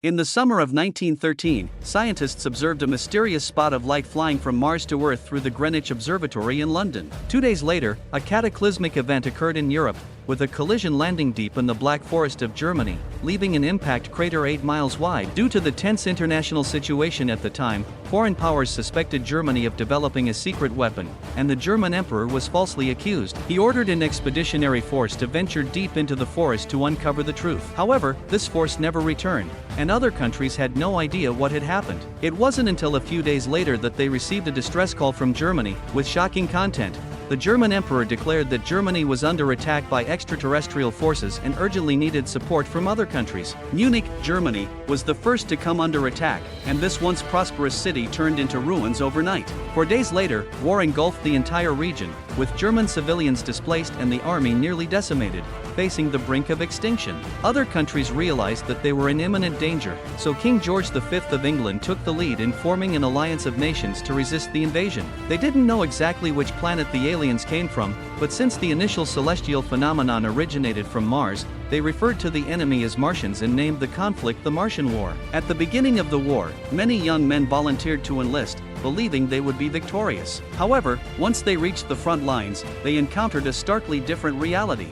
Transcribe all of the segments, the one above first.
In the summer of 1913, scientists observed a mysterious spot of light flying from Mars to Earth through the Greenwich Observatory in London. 2 days later, a cataclysmic event occurred in Europe, with a collision landing deep in the Black Forest of Germany, leaving an impact crater 8 miles wide. Due to the tense international situation at the time, foreign powers suspected Germany of developing a secret weapon, and the German emperor was falsely accused. He ordered an expeditionary force to venture deep into the forest to uncover the truth. However, this force never returned, and other countries had no idea what had happened. It wasn't until a few days later that they received a distress call from Germany, with shocking content. The German emperor declared that Germany was under attack by extraterrestrial forces and urgently needed support from other countries. Munich, Germany, was the first to come under attack, and this once prosperous city turned into ruins overnight. 4 days later, war engulfed the entire region, with German civilians displaced and the army nearly decimated, facing the brink of extinction. Other countries realized that they were in imminent danger, so King George V of England took the lead in forming an alliance of nations to resist the invasion. They didn't know exactly which planet the aliens came from, but since the initial celestial phenomenon originated from Mars, they referred to the enemy as Martians and named the conflict the Martian War. At the beginning of the war, many young men volunteered to enlist, believing they would be victorious. However, once they reached the front lines, they encountered a starkly different reality.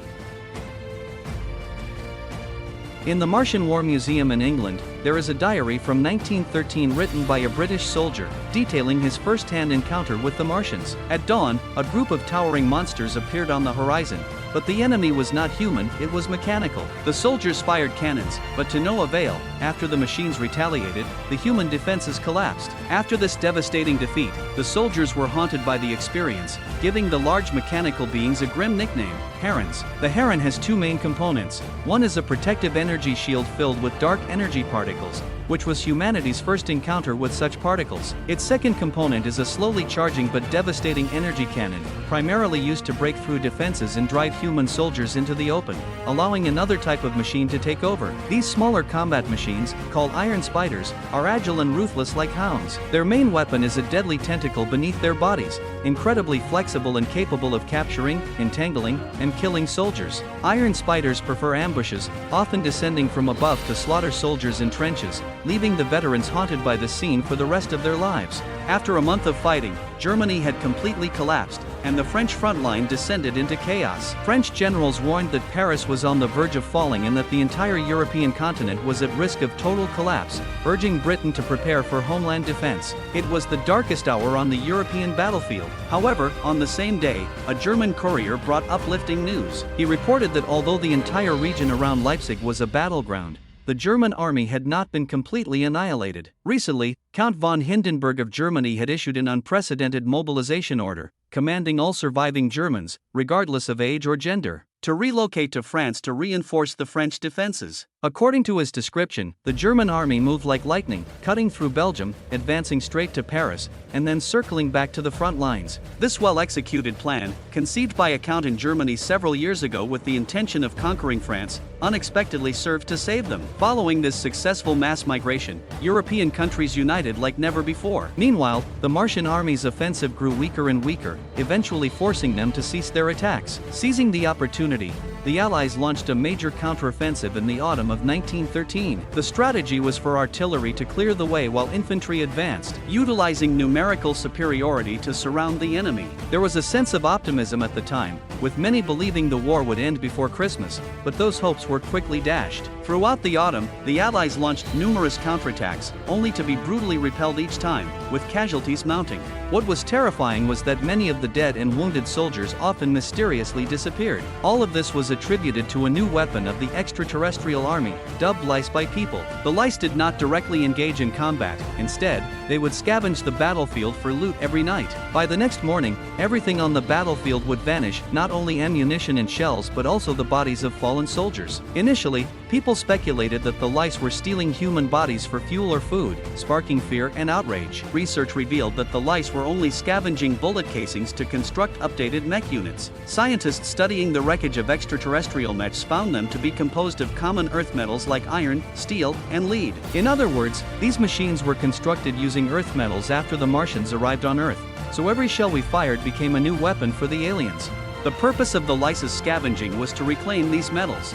In the Martian War Museum in England, there is a diary from 1913 written by a British soldier, detailing his first-hand encounter with the Martians. At dawn, a group of towering monsters appeared on the horizon, but the enemy was not human, it was mechanical. The soldiers fired cannons, but to no avail. After the machines retaliated, the human defenses collapsed. After this devastating defeat, the soldiers were haunted by the experience, giving the large mechanical beings a grim nickname, Herons. The Heron has two main components. One is a protective energy shield filled with dark energy particles, which was humanity's first encounter with such particles. Its second component is a slowly charging but devastating energy cannon, primarily used to break through defenses and drive human soldiers into the open, allowing another type of machine to take over. These smaller combat machines, called iron spiders, are agile and ruthless like hounds. Their main weapon is a deadly tentacle beneath their bodies, incredibly flexible and capable of capturing, entangling, and killing soldiers. Iron spiders prefer ambushes, often descending from above to slaughter soldiers in trenches, leaving the veterans haunted by the scene for the rest of their lives. After a month of fighting, Germany had completely collapsed, and the French front line descended into chaos. French generals warned that Paris was on the verge of falling and that the entire European continent was at risk of total collapse, urging Britain to prepare for homeland defense. It was the darkest hour on the European battlefield. However, on the same day, a German courier brought uplifting news. He reported that although the entire region around Leipzig was a battleground, the German army had not been completely annihilated. Recently, Count von Hindenburg of Germany had issued an unprecedented mobilization order, commanding all surviving Germans, regardless of age or gender, to relocate to France to reinforce the French defenses. According to his description, the German army moved like lightning, cutting through Belgium, advancing straight to Paris, and then circling back to the front lines. This well-executed plan, conceived by a count in Germany several years ago with the intention of conquering France, unexpectedly served to save them. Following this successful mass migration, European countries united like never before. Meanwhile, the Martian army's offensive grew weaker and weaker, eventually forcing them to cease their attacks. Seizing the opportunity, the Allies launched a major counteroffensive in the autumn of 1913. The strategy was for artillery to clear the way while infantry advanced, utilizing numerical superiority to surround the enemy. There was a sense of optimism at the time, with many believing the war would end before Christmas, but those hopes were quickly dashed. Throughout the autumn, the Allies launched numerous counterattacks, only to be brutally repelled each time, with casualties mounting. What was terrifying was that many of the dead and wounded soldiers often mysteriously disappeared. All of this was attributed to a new weapon of the extraterrestrial army, dubbed lice by people. The lice did not directly engage in combat. Instead, they would scavenge the battlefield for loot every night. By the next morning, everything on the battlefield would vanish, not only ammunition and shells but also the bodies of fallen soldiers. Initially, people speculated that the lice were stealing human bodies for fuel or food, sparking fear and outrage. Research revealed that the lice were only scavenging bullet casings to construct updated mech units. Scientists studying the wreckage of extraterrestrial mechs found them to be composed of common earth metals like iron, steel, and lead. In other words, these machines were constructed using earth metals after the Martians arrived on Earth, so every shell we fired became a new weapon for the aliens. The purpose of the lice's scavenging was to reclaim these metals.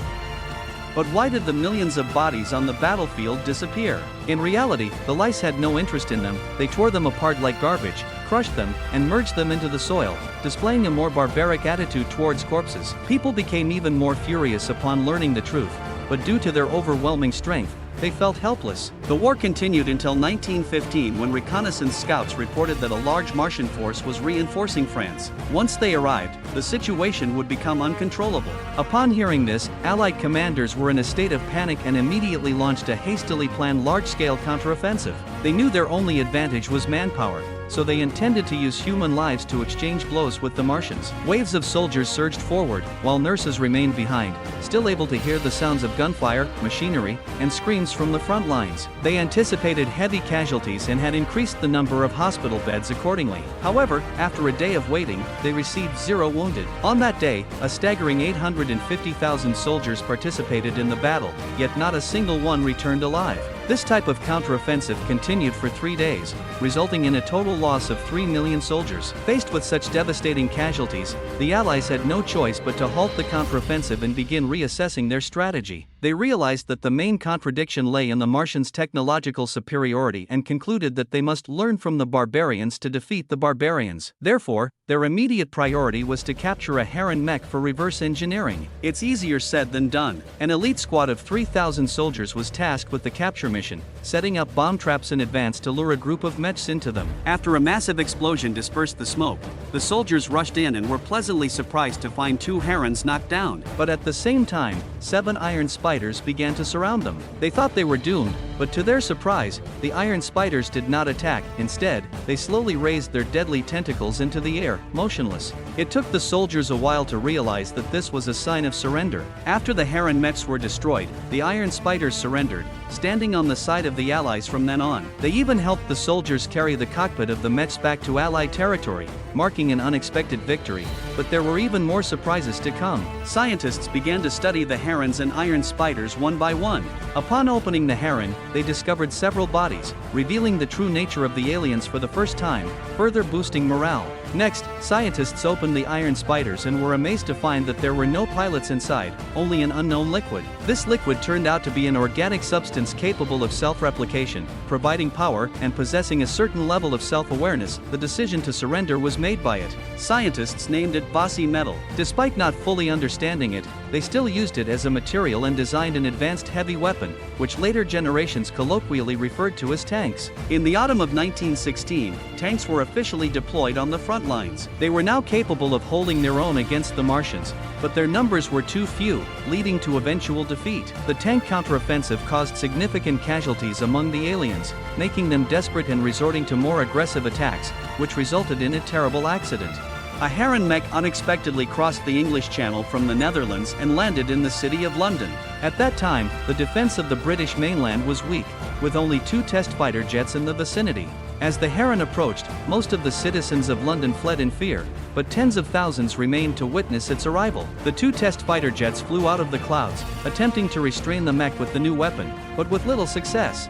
But why did the millions of bodies on the battlefield disappear? In reality, the lice had no interest in them. They tore them apart like garbage, crushed them, and merged them into the soil, displaying a more barbaric attitude towards corpses. People became even more furious upon learning the truth, but due to their overwhelming strength, they felt helpless. The war continued until 1915, when reconnaissance scouts reported that a large Martian force was reinforcing France. Once they arrived, the situation would become uncontrollable. Upon hearing this, Allied commanders were in a state of panic and immediately launched a hastily planned large-scale counteroffensive. They knew their only advantage was manpower, so they intended to use human lives to exchange blows with the Martians. Waves of soldiers surged forward, while nurses remained behind, still able to hear the sounds of gunfire, machinery, and screams from the front lines. They anticipated heavy casualties and had increased the number of hospital beds accordingly. However, after a day of waiting, they received 0 wounded. On that day, a staggering 850,000 soldiers participated in the battle, yet not a single one returned alive. This type of counteroffensive continued for 3 days, resulting in a total loss of 3 million soldiers. Faced with such devastating casualties, the Allies had no choice but to halt the counteroffensive and begin reassessing their strategy. They realized that the main contradiction lay in the Martians' technological superiority and concluded that they must learn from the barbarians to defeat the barbarians. Therefore, their immediate priority was to capture a Heron mech for reverse engineering. It's easier said than done. An elite squad of 3,000 soldiers was tasked with the capture mission, setting up bomb traps in advance to lure a group of mechs into them. After a massive explosion dispersed the smoke, the soldiers rushed in and were pleasantly surprised to find 2 Herons knocked down. But at the same time, 7 iron spiders began to surround them. They thought they were doomed, but to their surprise, the iron spiders did not attack. Instead, they slowly raised their deadly tentacles into the air, motionless. It took the soldiers a while to realize that this was a sign of surrender. After the Heron mechs were destroyed, the iron spiders surrendered, standing on the side of the Allies from then on. They even helped the soldiers carry the cockpit of the mechs back to Allied territory, marking an unexpected victory. But there were even more surprises to come. Scientists began to study the Herons and iron spiders one by one. Upon opening the Heron, they discovered several bodies, revealing the true nature of the aliens for the first time, further boosting morale. Next, scientists opened the iron spiders and were amazed to find that there were no pilots inside, only an unknown liquid. This liquid turned out to be an organic substance capable of self-replication, providing power and possessing a certain level of self-awareness. The decision to surrender was made by it. Scientists named it Vossi metal. Despite not fully understanding it, they still used it as a material and designed an advanced heavy weapon, which later generations colloquially referred to as tanks. In the autumn of 1916, tanks were officially deployed on the front lines. They were now capable of holding their own against the Martians, but their numbers were too few, leading to eventual defeat. The tank counteroffensive caused significant casualties among the aliens, making them desperate and resorting to more aggressive attacks, which resulted in a terrible accident. A Heron mech unexpectedly crossed the English Channel from the Netherlands and landed in the city of London. At that time, the defense of the British mainland was weak, with only 2 test fighter jets in the vicinity. As the Heron approached, most of the citizens of London fled in fear, but tens of thousands remained to witness its arrival. The 2 test fighter jets flew out of the clouds, attempting to restrain the mech with the new weapon, but with little success.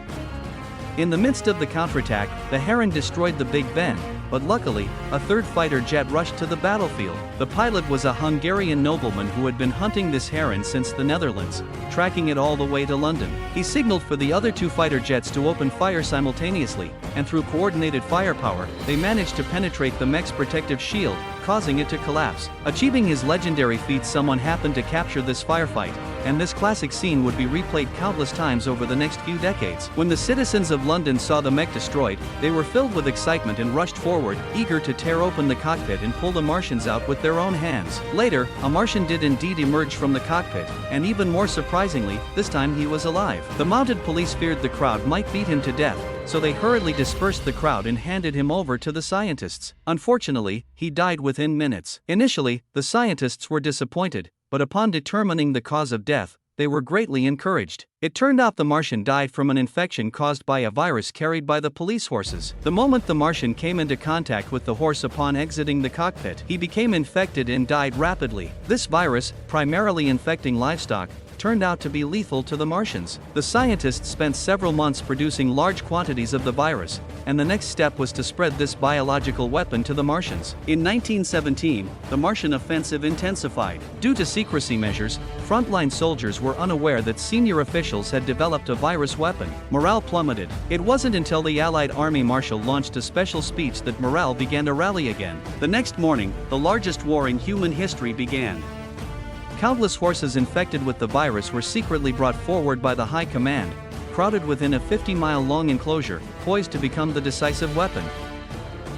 In the midst of the counterattack, the Heron destroyed the Big Ben, but luckily, a 3rd fighter jet rushed to the battlefield. The pilot was a Hungarian nobleman who had been hunting this Heron since the Netherlands, tracking it all the way to London. He signaled for the other 2 fighter jets to open fire simultaneously, and through coordinated firepower, they managed to penetrate the mech's protective shield, causing it to collapse. Achieving his legendary feat, someone happened to capture this firefight, and this classic scene would be replayed countless times over the next few decades. When the citizens of London saw the mech destroyed, they were filled with excitement and rushed forward, eager to tear open the cockpit and pull the Martians out with their own hands. Later, a Martian did indeed emerge from the cockpit, and even more surprisingly, this time he was alive. The mounted police feared the crowd might beat him to death, so they hurriedly dispersed the crowd and handed him over to the scientists. Unfortunately, he died within minutes. Initially, the scientists were disappointed, but upon determining the cause of death, they were greatly encouraged. It turned out the Martian died from an infection caused by a virus carried by the police horses. The moment the Martian came into contact with the horse upon exiting the cockpit, he became infected and died rapidly. This virus, primarily infecting livestock, turned out to be lethal to the Martians. The scientists spent several months producing large quantities of the virus, and the next step was to spread this biological weapon to the Martians. In 1917, the Martian offensive intensified. Due to secrecy measures, frontline soldiers were unaware that senior officials had developed a virus weapon. Morale plummeted. It wasn't until the Allied Army Marshal launched a special speech that morale began to rally again. The next morning, the largest war in human history began. Countless horses infected with the virus were secretly brought forward by the High Command, crowded within a 50-mile-long enclosure, poised to become the decisive weapon.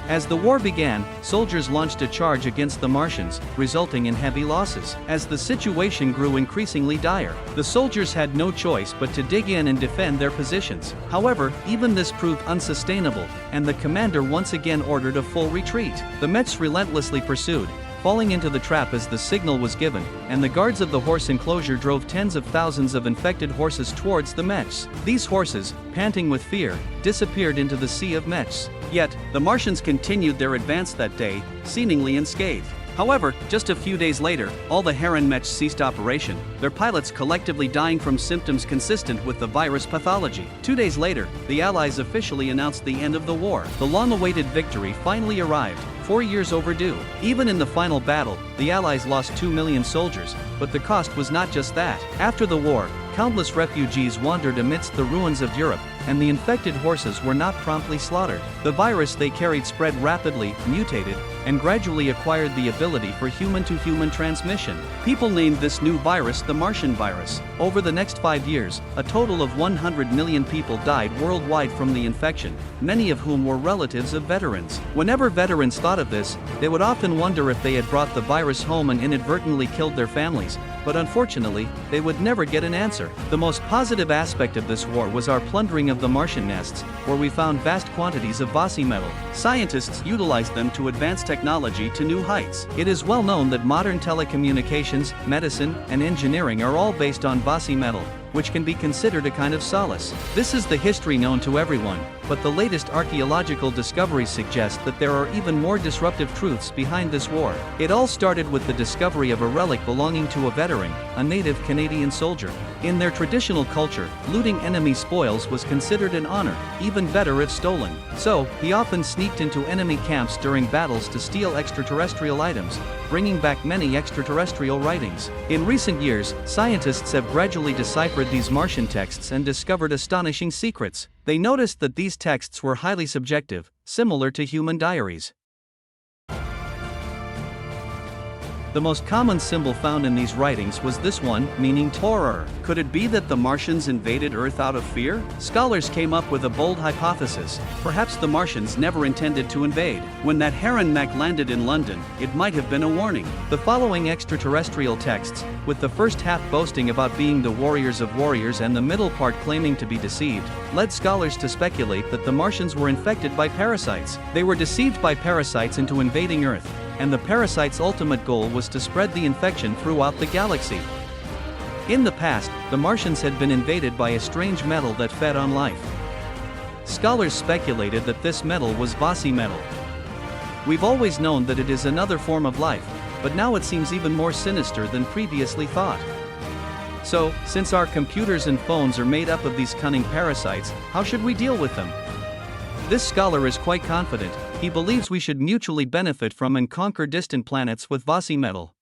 As the war began, soldiers launched a charge against the Martians, resulting in heavy losses. As the situation grew increasingly dire, the soldiers had no choice but to dig in and defend their positions. However, even this proved unsustainable, and the commander once again ordered a full retreat. The Mets relentlessly pursued, falling into the trap as the signal was given, and the guards of the horse enclosure drove tens of thousands of infected horses towards the Mets. These horses, panting with fear, disappeared into the sea of Mets. Yet, the Martians continued their advance that day, seemingly unscathed. However, just a few days later, all the Heron Mets ceased operation, their pilots collectively dying from symptoms consistent with the virus pathology. 2 days later, the Allies officially announced the end of the war. The long-awaited victory finally arrived, 4 years overdue. Even in the final battle, the Allies lost 2 million soldiers, but the cost was not just that. After the war, countless refugees wandered amidst the ruins of Europe, and the infected horses were not promptly slaughtered. The virus they carried spread rapidly, mutated, and gradually acquired the ability for human-to-human transmission. People named this new virus the Martian virus. Over the next 5 years, a total of 100 million people died worldwide from the infection, many of whom were relatives of veterans. Whenever veterans thought of this, they would often wonder if they had brought the virus home and inadvertently killed their families, but unfortunately, they would never get an answer. The most positive aspect of this war was our plundering of the Martian nests, where we found vast quantities of Vossi metal. Scientists utilized them to advance technology to new heights. It is well known that modern telecommunications, medicine, and engineering are all based on Vossi metal, which can be considered a kind of solace. This is the history known to everyone, but the latest archaeological discoveries suggest that there are even more disruptive truths behind this war. It all started with the discovery of a relic belonging to a veteran, a native Canadian soldier. In their traditional culture, looting enemy spoils was considered an honor, even better if stolen. So, he often sneaked into enemy camps during battles to steal extraterrestrial items, bringing back many extraterrestrial writings. In recent years, scientists have gradually deciphered these Martian texts and discovered astonishing secrets. They noticed that these texts were highly subjective, similar to human diaries. The most common symbol found in these writings was this one, meaning horror. Could it be that the Martians invaded Earth out of fear? Scholars came up with a bold hypothesis. Perhaps the Martians never intended to invade. When that Heron mech landed in London, it might have been a warning. The following extraterrestrial texts, with the first half boasting about being the warriors of warriors and the middle part claiming to be deceived, led scholars to speculate that the Martians were infected by parasites. They were deceived by parasites into invading Earth, and the parasite's ultimate goal was to spread the infection throughout the galaxy. In the past, the Martians had been invaded by a strange metal that fed on life. Scholars speculated that this metal was Vossi metal. We've always known that it is another form of life, but now it seems even more sinister than previously thought. So, since our computers and phones are made up of these cunning parasites, how should we deal with them? This scholar is quite confident. He believes we should mutually benefit from and conquer distant planets with Vossi metal.